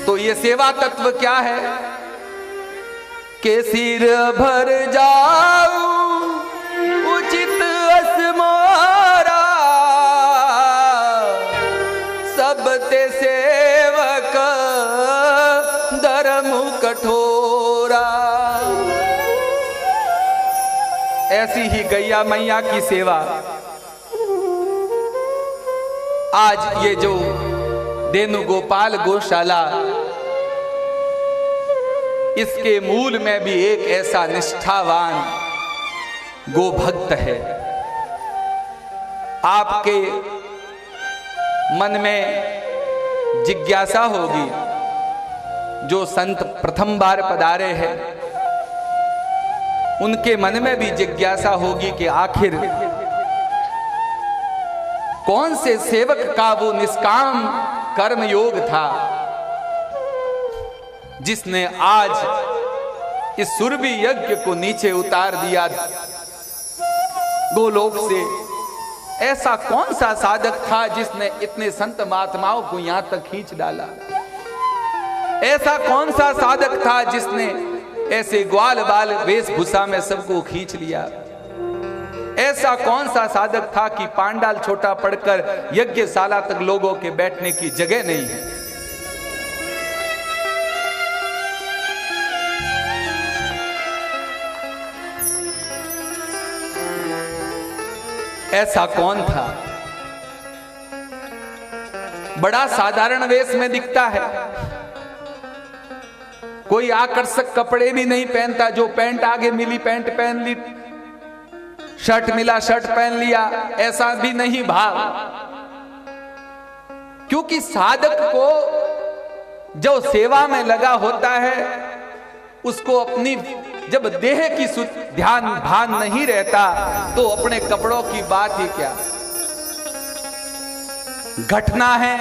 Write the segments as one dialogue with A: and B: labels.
A: तो ये सेवा तत्व क्या है कि सिर भर जाऊं उचित असमारा, सब ते सेवक धर्म कठोरा। ऐसी ही गैया मैया की सेवा आज ये जो देनु गोपाल गौशाला, इसके मूल में भी एक ऐसा निष्ठावान गोभक्त है। आपके मन में जिज्ञासा होगी, जो संत प्रथम बार पधारे हैं उनके मन में भी जिज्ञासा होगी कि आखिर कौन से सेवक का वो निष्काम कर्म योग था जिसने आज इस सुरभि यज्ञ को नीचे उतार दिया गोलोक से। ऐसा कौन सा साधक था जिसने इतने संत महात्माओं को यहां तक खींच डाला? ऐसा कौन सा साधक था जिसने ऐसे ग्वाल बाल वेशभूषा में सबको खींच लिया? ऐसा कौन सा साधक था कि पांडाल छोटा पड़कर यज्ञशाला तक लोगों के बैठने की जगह नहीं है? ऐसा कौन था? बड़ा साधारण वेश में दिखता है, कोई आकर्षक कपड़े भी नहीं पहनता। जो पैंट आगे मिली पैंट पहन ली, शर्ट मिला शर्ट पहन लिया, ऐसा भी नहीं भाव। क्योंकि साधक को जो सेवा में लगा होता है उसको अपनी जब देह की ध्यान भान नहीं रहता तो अपने कपड़ों की बात ही क्या। घटना है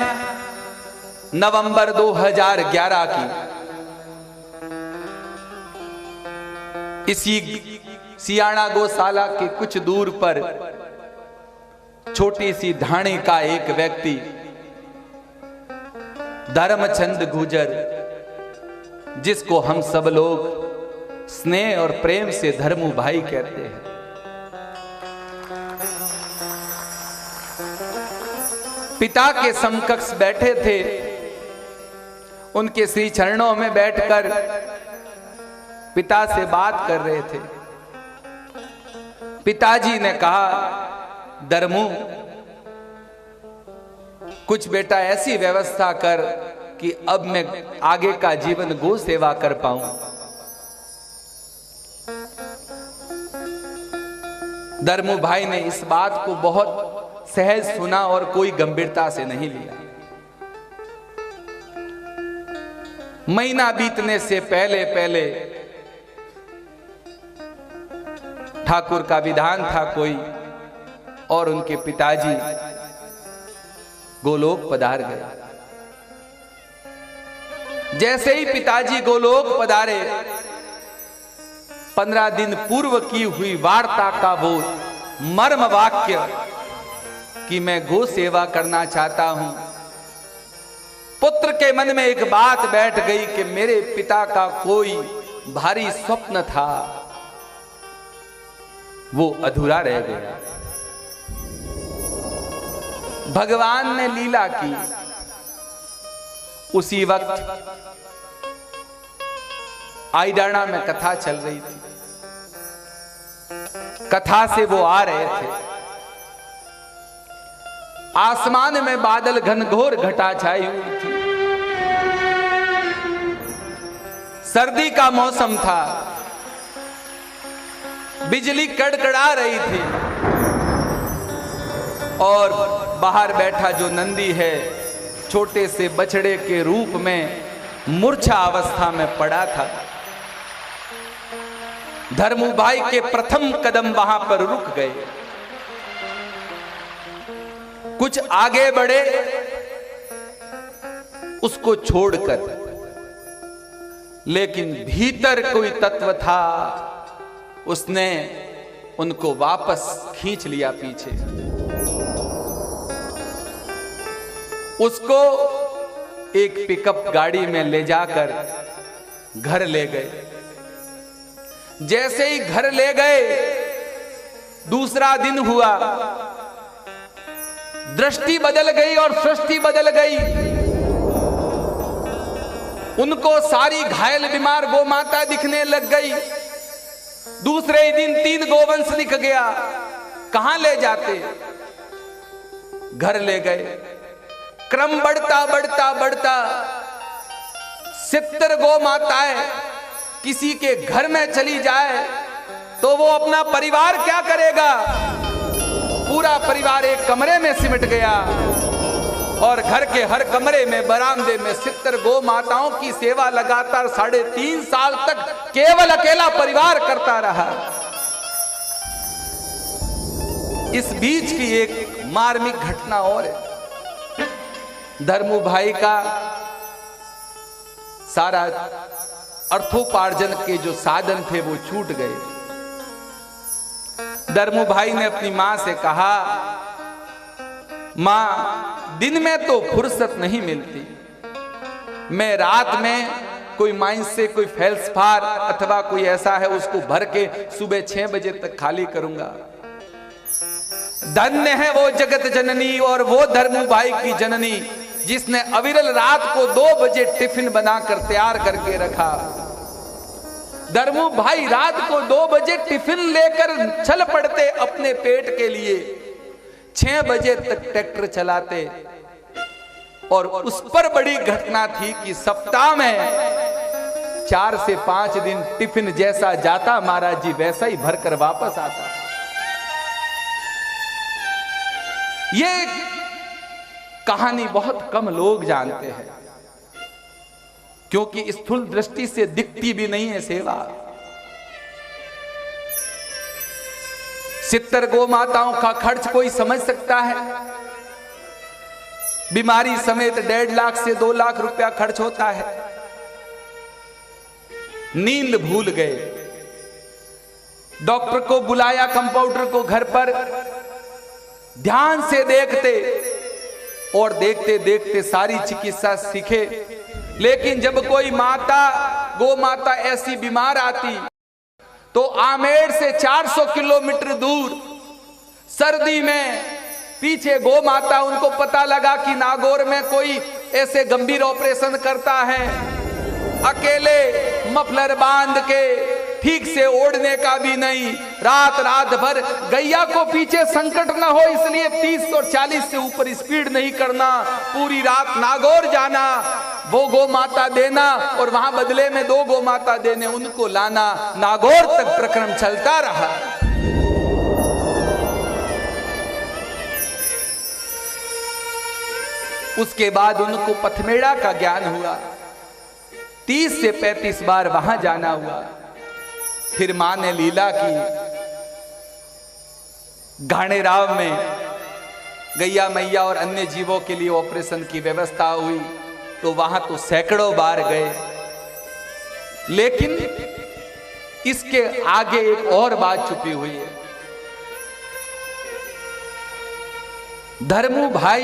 A: नवंबर 2011 की। इसी सियाणा गौशाला के कुछ दूर पर छोटी सी ढाणी का एक व्यक्ति धर्मचंद गुजर, जिसको हम सब लोग स्नेह और प्रेम से धर्मू भाई कहते हैं, पिता के समकक्ष बैठे थे। उनके श्री चरणों में बैठकर पिता से बात कर रहे थे। पिताजी ने कहा, धर्मू कुछ बेटा ऐसी व्यवस्था कर कि अब मैं आगे का जीवन गो सेवा कर पाऊं। धर्मू भाई ने इस बात को बहुत सहज सुना और कोई गंभीरता से नहीं लिया। महीना बीतने से पहले पहले ठाकुर का विधान था कोई, और उनके पिताजी गोलोक पधार गए। जैसे ही पिताजी गोलोक पधारे, 15 दिन पूर्व की हुई वार्ता का वो मर्म वाक्य कि मैं गो सेवा करना चाहता हूं, पुत्र के मन में एक बात बैठ गई कि मेरे पिता का कोई भारी स्वप्न था, वो अधूरा रह गया। भगवान ने लीला की। उसी वक्त आईडाना में कथा चल रही थी। कथा से वो आ रहे थे। आसमान में बादल घनघोर घटा छाई हुई थी। सर्दी का मौसम था। बिजली कड़कड़ा रही थी और बाहर बैठा जो नंदी है छोटे से बछड़े के रूप में मूर्छा अवस्था में पड़ा था। धर्मू भाई के प्रथम कदम वहां पर रुक गए। कुछ आगे बढ़े उसको छोड़कर, लेकिन भीतर कोई तत्व था, उसने उनको वापस खींच लिया पीछे। उसको एक पिकअप गाड़ी में ले जाकर घर ले गए। जैसे ही घर ले गए, दूसरा दिन हुआ, दृष्टि बदल गई और सृष्टि बदल गई। उनको सारी घायल बीमार गौ माता दिखने लग गई। दूसरे ही दिन 3 गोवंश दिख गया। कहां ले जाते? घर ले गए। क्रम बढ़ता बढ़ता बढ़ता 70 गौ माताएं किसी के घर में चली जाए तो वो अपना परिवार क्या करेगा? पूरा परिवार एक कमरे में सिमट गया और घर के हर कमरे में, बरामदे में 70 गौ माताओं की सेवा लगातार 3.5 साल तक केवल अकेला परिवार करता रहा। इस बीच की एक मार्मिक घटना और है। धर्मू भाई का सारा अर्थोपार्जन के जो साधन थे वो छूट गए। धर्मू भाई ने अपनी मां से कहा, मां, दिन में तो फुर्सत नहीं मिलती, मैं रात में कोई माइंस से कोई फेल्सफार अथवा कोई ऐसा है उसको भर के सुबह 6 बजे तक खाली करूंगा। धन्य है वो जगत जननी और वो धर्मू भाई की जननी जिसने अविरल रात को 2 बजे टिफिन बनाकर तैयार करके रखा। धर्मू भाई रात को 2 बजे टिफिन लेकर चल पड़ते अपने पेट के लिए, 6 बजे तक ट्रैक्टर चलाते। और उस पर बड़ी घटना थी कि सप्ताह में 4 से 5 दिन टिफिन जैसा जाता महाराज जी वैसा ही भरकर वापस आता। ये कहानी बहुत कम लोग जानते हैं क्योंकि स्थूल दृष्टि से दिखती भी नहीं है सेवा। 70 गौ माताओं का खर्च कोई समझ सकता है? बीमारी समेत 1.5 लाख से 2 लाख रुपया खर्च होता है। नींद भूल गए, डॉक्टर को बुलाया, कंपाउंडर को घर पर, ध्यान से देखते और देखते देखते सारी चिकित्सा सीखे। लेकिन जब कोई माता, गौ माता ऐसी बीमार आती तो आमेर से 400 किलोमीटर दूर सर्दी में पीछे गौ माता, उनको पता लगा कि नागौर में कोई ऐसे गंभीर ऑपरेशन करता है, अकेले मफलर बांध के, ठीक से ओढ़ने का भी नहीं, रात भर गैया को पीछे संकट न हो इसलिए 30 और 40 से ऊपर स्पीड नहीं करना, पूरी रात नागौर जाना, वो गौ माता देना और वहां बदले में 2 गौ माता देने, उनको लाना। नागौर तक प्रक्रम चलता रहा। उसके बाद उनको पथमेड़ा का ज्ञान हुआ। 30 से 35 बार वहां जाना हुआ। फिर मां ने लीला की, घाणेराव में गैया मैया और अन्य जीवों के लिए ऑपरेशन की व्यवस्था हुई तो वहां तो सैकड़ों बार गए। लेकिन इसके आगे एक और बात छुपी हुई है। धर्मू भाई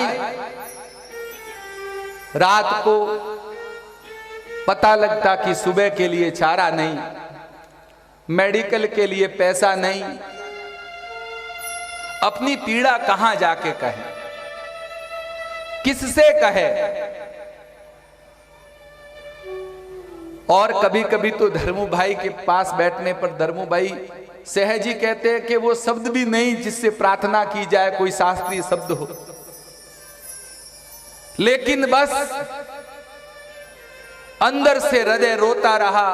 A: रात को पता लगता कि सुबह के लिए चारा नहीं, मेडिकल के लिए पैसा नहीं, अपनी पीड़ा कहां जाके कहे, किससे कहे। और कभी कभी तो धर्मू भाई के पास बैठने पर धर्मू भाई सहज ही कहते हैं कि वो शब्द भी नहीं जिससे प्रार्थना की जाए, कोई शास्त्रीय शब्द हो, लेकिन बस अंदर से हृदय रोता रहा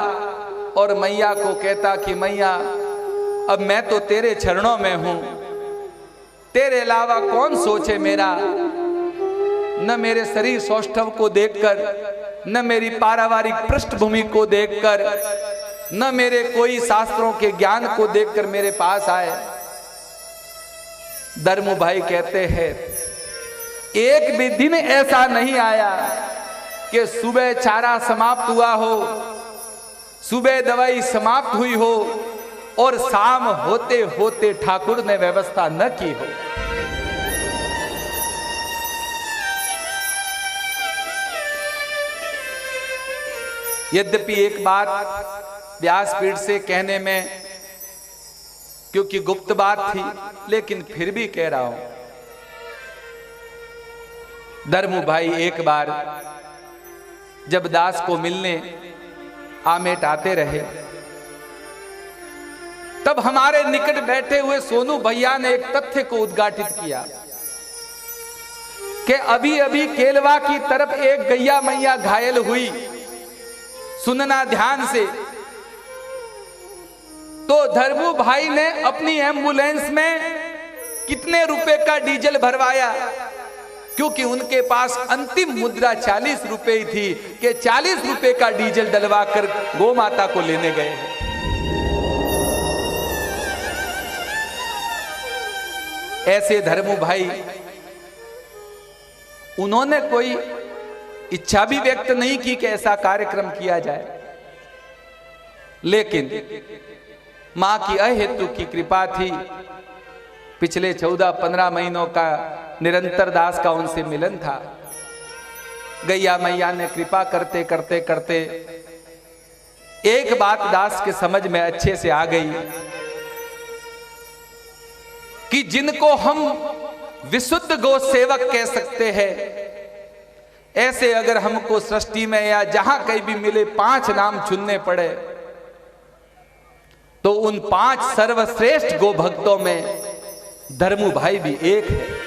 A: और मैया को कहता कि मैया अब मैं तो तेरे चरणों में हूं, तेरे अलावा कौन सोचे मेरा। न मेरे शरीर सौष्ठव को देखकर, न मेरी पारिवारिक पृष्ठभूमि को देखकर, न मेरे कोई शास्त्रों के ज्ञान को देखकर मेरे पास आए। धर्मू भाई कहते हैं एक भी दिन ऐसा नहीं आया कि सुबह चारा समाप्त हुआ हो, सुबह दवाई समाप्त हुई हो और शाम होते होते ठाकुर ने व्यवस्था न की हो। यद्यपि एक बात व्यासपीठ से कहने में, क्योंकि गुप्त बात थी, लेकिन फिर भी कह रहा हूं। धर्मू भाई एक बार जब दास को मिलने आमेट आते रहे, तब हमारे निकट बैठे हुए सोनू भैया ने एक तथ्य को उद्घाटित किया कि अभी अभी केलवा की तरफ एक गैया मैया घायल हुई, सुनना ध्यान से। तो धर्मू भाई ने अपनी एम्बुलेंस में कितने रुपए का डीजल भरवाया, क्योंकि उनके पास अंतिम मुद्रा 40 रुपए ही थी कि 40 रुपए का डीजल डलवा कर गौ माता को लेने गए। ऐसे धर्मू भाई, उन्होंने कोई इच्छा भी व्यक्त नहीं की कि ऐसा कार्यक्रम किया जाए, लेकिन मां की अहेतु की कृपा थी। पिछले 14-15 महीनों का निरंतर दास का उनसे मिलन था। गैया मैया ने कृपा करते करते करते एक बात दास के समझ में अच्छे से आ गई कि जिनको हम विशुद्ध गो सेवक कह सकते हैं, ऐसे अगर हमको सृष्टि में या जहां कहीं भी मिले 5 नाम चुनने पड़े, तो उन 5 सर्वश्रेष्ठ गो भक्तों में धर्मू भाई भी एक है।